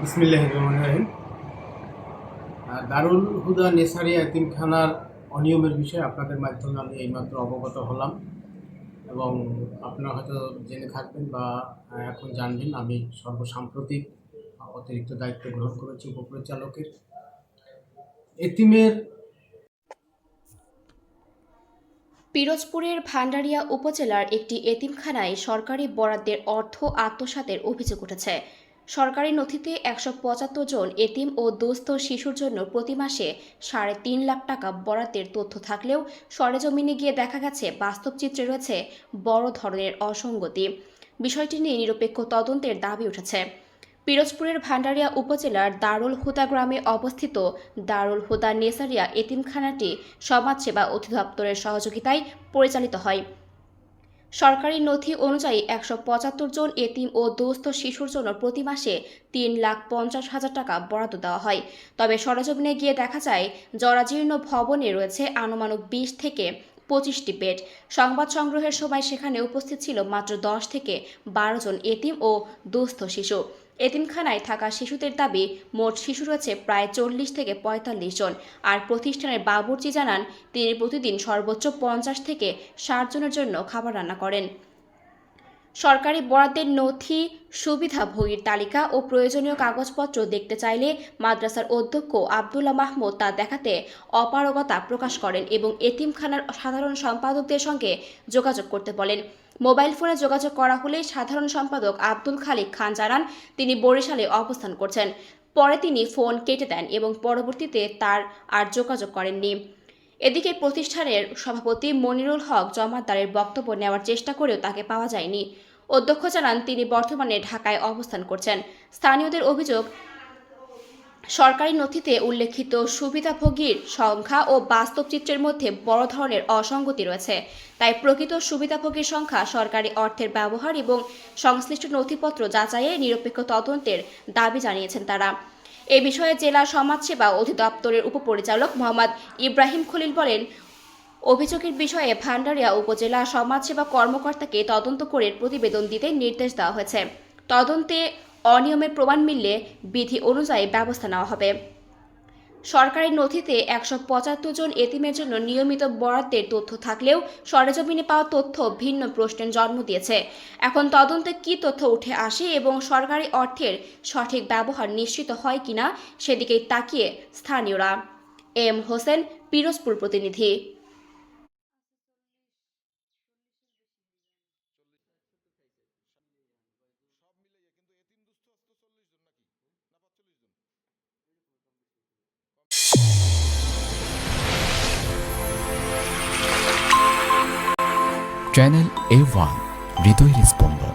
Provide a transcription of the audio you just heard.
বিসমিল্লাহির রহমানির রহিম। দারুল হুদা নেসারি এতিমখানার অনিয়মের বিষয়ে আপনাদের মাধ্যমে আমি এইমাত্র অবগত হলাম এবং আপনারা হয়তো জেনে থাকবেন বা এখন জানবেন আমি সর্বসাম্প্রতিক অতিরিক্ত দায়িত্ব গ্রহণ করেছি উপপরিচালকের। এতিমের পিরোজপুরের ভান্ডারিয়া উপজেলার একটি এতিমখানায় সরকারি বরাদ্দের অর্থ আত্মসাতের অভিযোগ উঠেছে। সরকারি নথিতে ১৭৫ জন এতিম ও দুস্থ শিশুর জন্য প্রতি মাসে ৩.৫ লাখ টাকা বরাদ্দের তথ্য থাকলেও সরেজমিনে গিয়ে দেখা গেছে বাস্তব চিত্রে রয়েছে বড় ধরনের অসঙ্গতি। বিষয়টি নিয়ে নিরপেক্ষ তদন্তের দাবি উঠেছে। পিরোজপুরের ভান্ডারিয়া উপজেলার দারুল হুদা গ্রামে অবস্থিত দারুল হুদা নেসারিয়া এতিমখানাটি সমাজসেবা অধিদপ্তরের সহযোগিতায় পরিচালিত হয়। সরকারি নথি অনুযায়ী ১৭৫ জন এতিম ও দুস্থ শিশুর জন্য প্রতি মাসে ৩,৫০,০০০ টাকা বরাদ্দ দেওয়া হয়। তবে সরেজমিনে গিয়ে দেখা যায় জরাজীর্ণ ভবনে রয়েছে আনুমানিক ২০ থেকে ২৫টি বেড। সংবাদ সংগ্রহের সময় সেখানে উপস্থিত ছিল মাত্র ১০ থেকে ১২ জন এতিম ও দুস্থ শিশু। এতিমখানায় থাকা শিশুদের দাবি মোট শিশু রয়েছে প্রায় ৪০ থেকে ৪৫ জন। আর প্রতিষ্ঠানের বাবুর্চি জানান তিনি প্রতিদিন সর্বোচ্চ ৫০ থেকে ৬০ জনের জন্য খাবার রান্না করেন। সরকারি বরাদ্দের নথি, সুবিধাভোগীর তালিকা ও প্রয়োজনীয় কাগজপত্র দেখতে চাইলে মাদ্রাসার অধ্যক্ষ আবদুল্লাহ মাহমুদ তা দেখাতে অপারগতা প্রকাশ করেন এবং এতিমখানার সাধারণ সম্পাদকদের সঙ্গে যোগাযোগ করতে বলেন। মোবাইল ফোনে যোগাযোগ করা হলে সাধারণ সম্পাদক আব্দুল খালিক খান জানান তিনি বরিশালে অবস্থান করছেন। পরে তিনি ফোন কেটে দেন এবং পরবর্তীতে তার আর যোগাযোগ করেননি। এদিকে প্রতিষ্ঠানের সভাপতি মনিরুল হক জমাদ্দারের বক্তব্য নেওয়ার চেষ্টা করেও তাকে পাওয়া যায়নি। অধ্যক্ষ জানান তিনি বর্তমানে ঢাকায় অবস্থান করছেন। স্থানীয়দের অভিযোগ, সরকারি নথিতে উল্লেখিত সুবিধাভোগীর সংখ্যা ও বাস্তব চিত্রের মধ্যে বড় ধরনের অসঙ্গতি রয়েছে। তাই প্রকৃত সুবিধাভোগীর সংখ্যা, সরকারি অর্থের ব্যবহার এবং সংশ্লিষ্ট নথিপত্র যাচাইয়ে নিরপেক্ষ তদন্তের দাবি জানিয়েছেন তারা। এ বিষয়ে জেলা সমাজসেবা অধিদপ্তরের উপপরিচালক মোহাম্মদ ইব্রাহিম খলিল বলেন, অভিযোগের বিষয়ে ভান্ডারিয়া উপজেলা সমাজসেবা কর্মকর্তাকে তদন্ত করে প্রতিবেদন দিতে নির্দেশ দেওয়া হয়েছে। তদন্তে অনিয়মের প্রমাণ মিললে বিধি অনুযায়ী ব্যবস্থা নেওয়া হবে। সরকারি নথিতে ১৭৫ জন এতিমের জন্য নিয়মিত বরাদ্দের তথ্য থাকলেও সরেজমিনে পাওয়া তথ্য ভিন্ন প্রশ্নের জন্ম দিয়েছে। এখন তদন্তে কী তথ্য উঠে আসে এবং সরকারি অর্থের সঠিক ব্যবহার নিশ্চিত হয় কিনা সেদিকেই তাকিয়ে স্থানীয়রা। এম হোসেন, পিরোজপুর প্রতিনিধি। চ্যানেল A1 হৃদয়ের স্পন্দন।